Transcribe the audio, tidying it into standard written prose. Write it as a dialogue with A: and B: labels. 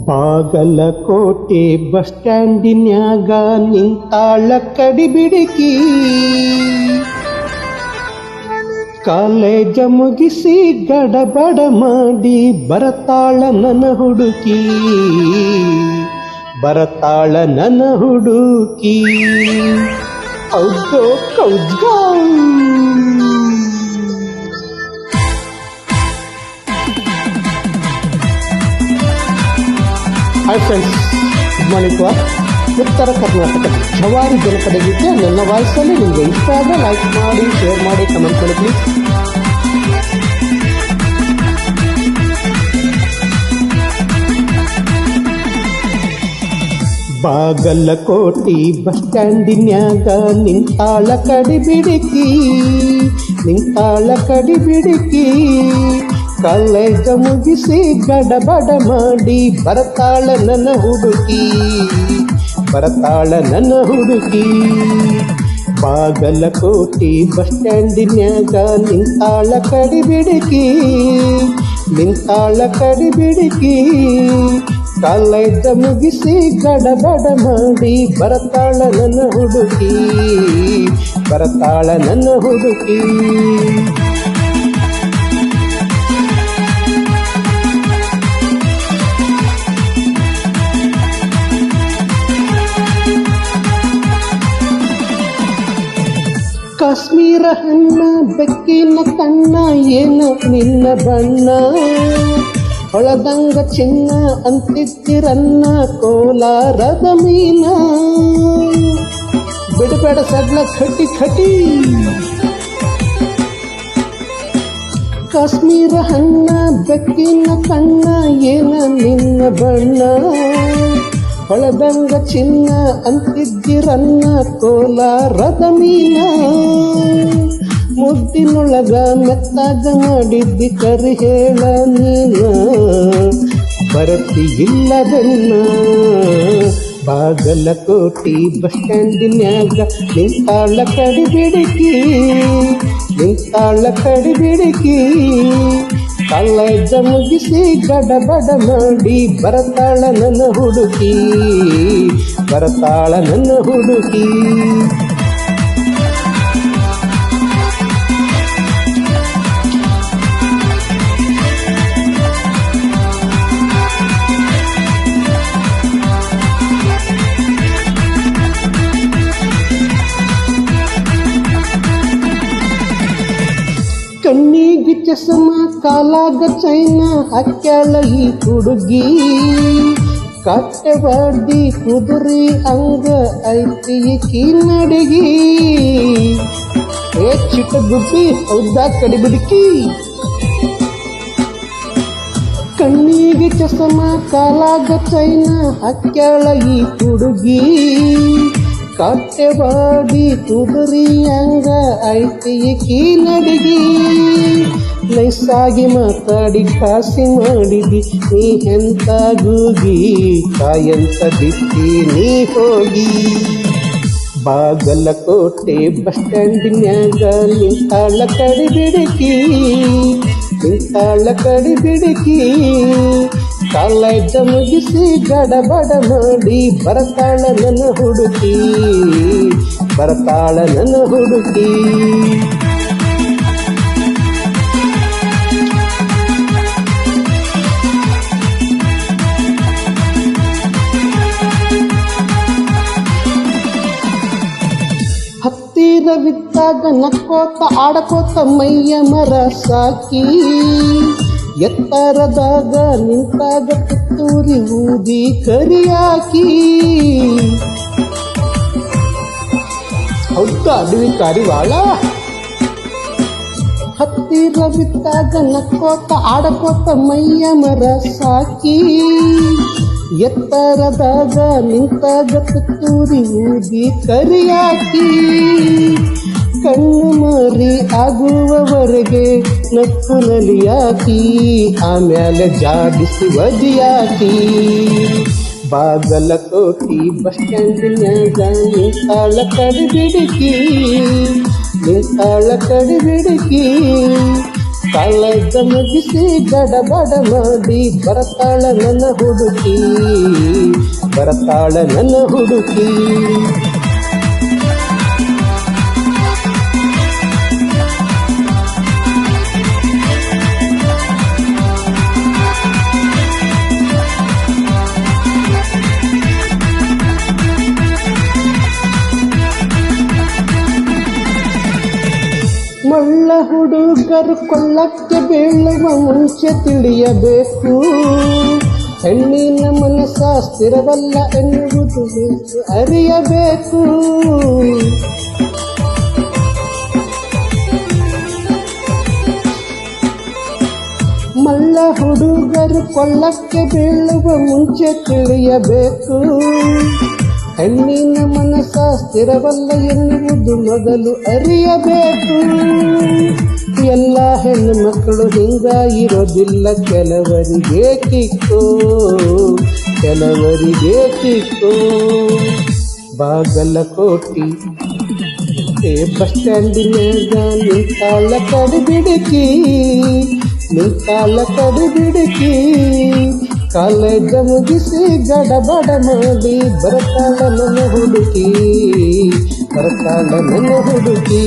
A: Bagalkot bus ಸ್ಟ್ಯಾಂಡಿನ್ಯಾಗ ನಿಂತಾಳ ಕಡಿಬಿಡಿಕಿ. ಕಾಲೇಜ ಮುಗಿಸಿ ಗಡಬಡ ಮಾಡಿ ಬರತಾಳ ನನ್ನ ಹುಡುಕಿ, ಬರತಾಳ ನನ್ನ ಹುಡುಕಿ. ಹೌದೋ ಕೌಜ್ಗ. Hi friends, good morning to all. ಉತ್ತರ ಕರ್ನಾಟಕದ ಜವಾರಿ ಜನಪದ ಗೀತೆ ನನ್ನ ವಾಯ್ಸಲ್ಲಿ ನಿಮಗೆ ಇಷ್ಟ ಆದರೆ ಲೈಕ್ ಮಾಡಿ, ಶೇರ್ ಮಾಡಿ, ಕಮೆಂಟ್ ಮಾಡಿ ಪ್ಲೀಸ್. ಬಾಗಲಕೋಟೆ ಬಸ್ ಸ್ಟ್ಯಾಂಡಿನ್ಯಾಗ ನಿಂತಾಳ ಕಡಿಬಿಡಿಕಿ, ನಿಂತಾಳ ಕಡಿಬಿಡಿಕಿ. ಕಾಲೇಜ ಮುಗಿಸಿ ಗಡಬಡ ಮಾಡಿ ಬರತಾಳ ನನ್ನ ಹುಡುಕಿ, ಬರತಾಳ ನನ್ನ ಹುಡುಕಿ. ಬಾಗಲಕೋಟೆ ಬಸ್ ಸ್ಟ್ಯಾಂಡಿನ್ಯಾಗ ನಿಂತಾಳ ಕಡಿಬಿಡಿಕಿ, ನಿಂತಾಳ ಕಡಿಬಿಡಿಕಿ. ಕಾಲೇಜ ಮುಗಿಸಿ ಗಡಬಡ ಮಾಡಿ ಬರತಾಳ ನನ್ನ ಹುಡುಕಿ, ಬರತಾಳ ನನ್ನ ಹುಡುಕಿ. ಕಾಶ್ಮೀರ ಹಣ್ಣ ಬೆಕ್ಕಿನ ಕಣ್ಣ ಏನು ನಿನ್ನ ಬಣ್ಣ, ಹೊಳದಂಗ ಚಿನ್ನ ಅಂತಿತ್ತಿರನ್ನ ಕೋಲಾರದ ಮೀನ. ಬಿಡಬೇಡ ಸಡ್ಲ ಖಟಿ ಖಟಿ. ಕಾಶ್ಮೀರ ಹಣ್ಣ ಬೆಕ್ಕಿನ ಕಣ್ಣ ಏನ ನಿನ್ನ ಬಣ್ಣ, ಹೊಳದಂಗ ಚಿನ್ನ ಅಂತಿದ್ದಿರನ್ನ ಕೋಲಾರದ ಮೀನ. ಮುದ್ದಿನೊಳಗ ಮೆತ್ತಾಗ ಮಾಡಿದ್ದಿ ಕರಿ ಹೇಳ ನೀನ, ಬರತಿ ಇಲ್ಲದನ್ನ. ಬಾಗಲಕೋಟೆ ಬಸ್ ಸ್ಟ್ಯಾಂಡಿನ್ಯಾಗ ನಿಂತಾಳ ಕಡಿಬಿಡಿಕಿ, ನಿಂತಾಳ ಕಡಿಬಿಡಿಕಿ. ಕಾಲೇಜ ಮುಗಿಸಿ ಗಡಬಡ ಮಾಡಿ ಬರತಾಳ ನನ್ನ ಹುಡುಕಿ, ಬರತಾಳ ನನ್ನ ಹುಡುಕಿ. ಕಣ್ಣಿಗೆ ಚಸ್ಮ ಕಾಲಾಗ ಚೈನ ಹಾಕ್ಯಾಳ ಈ ಹುಡುಗಿ. ಕಾಟವಾಡಿ ಕುದುರಿ ಅಂಗ ಐತಿ ಈಕಿ ನಡಿಗಿ. ಏ ಚಿಟ್ಟಗುಬ್ಬಿ ಹೌದಾ ಕಡಿಬಿಡಿಕಿ. ಕಣ್ಣಿಗೆ ಚಸ್ಮ ಕಾಲಾಗ ಚೈನ ಹಾಕ್ಯಾಳ ಈ ಹುಡುಗಿ. ಕಾಟವಾಡಿ ಕುದುರಿ ಅಂಗ ಐತಿ ಈಕಿ ನಡಿಗಿ. ನೈಸಾಗಿ ಮಾತಾಡಿ ಕಾಸಿ ಮಾಡಿದಿ ನೀ ಎಂತ ಗೂಗಿ, ಕಾಯಂತ ಬಿತ್ತಿ ನೀ ಹೋಗಿ. ಬಾಗಲಕೋಟೆ ಬಸ್ ಸ್ಟ್ಯಾಂಡಿನ್ಯಾಗ ನಿಂತಾಳ ಕಡಿಬಿಡಿಕಿ, ನಿಂತಾಳ ಕಡಿಬಿಡಿಕಿ. ಕಾಲೇಜ ಮುಗಿಸಿ ಗಡಬಡ ಮಾಡಿ ಬರತಾಳ ನನ್ನ ಹುಡುಕಿ, ಬರತಾಳ ನನ್ನ ಹುಡುಕಿ. ಹತ್ತಿರವಿದ್ದಾಗ ನಕ್ಕೋತ ಆಡಕೋತ ಮೈಯ ಮರ ಸಾಕಿ. ಎತ್ತರದಾಗ ನಿಂತಾಗ ಕಿತ್ತೂರಿ ಊದಿ ಕರಿಯಾಕಿ. ಹೌದ ಅಡವಿ ಕಾರಿವಾಳ. ಹತ್ತಿರವಿದ್ದಾಗ ನಕ್ಕೋತ ಆಡಕೋತ ಮೈಯ ಮರ ಸಾಕಿ. ಎತ್ತರದಾಗ ನಿಂತಾಗ ಕಿತ್ತೂರಿ ಊದಿ ಕರಿಯಾಕಿ. ಕಣ್ಣು ಮಾರಿ ಆಗುವವರೆಗೆ ನಕ್ಕು ನಲಿಯಾಕಿ, ಆಮ್ಯಾಲೆ ಜಾಡಿಸಿ ವದಿಯಾಕಿ. ಬಾಗಲಕೋಟೆ ಬಸ್ ಸ್ಟ್ಯಾಂಡಿನ್ಯಾಗ ನಿಂತಾಳ ಕಡಿಬಿಡಿಕಿ, ನಿಂತಾಳ ಕಡಿಬಿಡಿಕಿ. ಕಾಲೇಜ ಮುಗಿಸಿ ಗಡಬಡ ಮಾಡಿ ಬರ್ತಾಳ ನನ್ನ ಹುಡುಕಿ, ಬರ್ತಾಳ ನನ್ನ ಹುಡುಕಿ. ಮಳ್ಳ ಹುಡುಗರು ಕೊಳ್ಳಕ್ಕೆ ಬೀಳುವ ಮುಂಚೆ ತಿಳಿಯಬೇಕು, ಹೆಣ್ಣಿನ ಮನಸ್ಸ ಸ್ಥಿರವಲ್ಲ ಎನ್ನುವುದು ಅರಿಯಬೇಕು. ಮಳ್ಳ ಹುಡುಗರು ಕೊಳ್ಳಕ್ಕೆ ಬೀಳುವ ಮುಂಚೆ ತಿಳಿಯಬೇಕು, ಹೆಣ್ಣಿನ ಮನಸ್ಸ ಸ್ಥಿರವಲ್ಲ ಎನ್ನುವುದು ಮೊದಲು ಅರಿಯಬೇಕು. ಎಲ್ಲ ಹೆಣ್ಣು ಮಕ್ಕಳು ಹಿಂಗಾಗಿರೋದಿಲ್ಲ, ಕೆಲವರಿಗೆ ಕಿಕ್ಕೋ, ಕೆಲವರಿಗೆ ಕಿಕ್ಕೋ. ಬಾಗಲಕೋಟಿ ಬಸ್ ಸ್ಟ್ಯಾಂಡಿನಾಗ ನಿಂತಾಳ ಕಡಿಬಿಡುಕಿ, ನಿಂತಾಳ ಕಡಿಬಿಡುಕಿ. ಕಾಲೇಜ ಮುಗಿಸಿ ಗಡಬಡ ಮಾಡಿ ಬರ್ತಾಳ ನನ್ನ ಹುಡುಕಿ, ಬರ್ತಾಳ ನನ್ನ ಹುಡುಕಿ.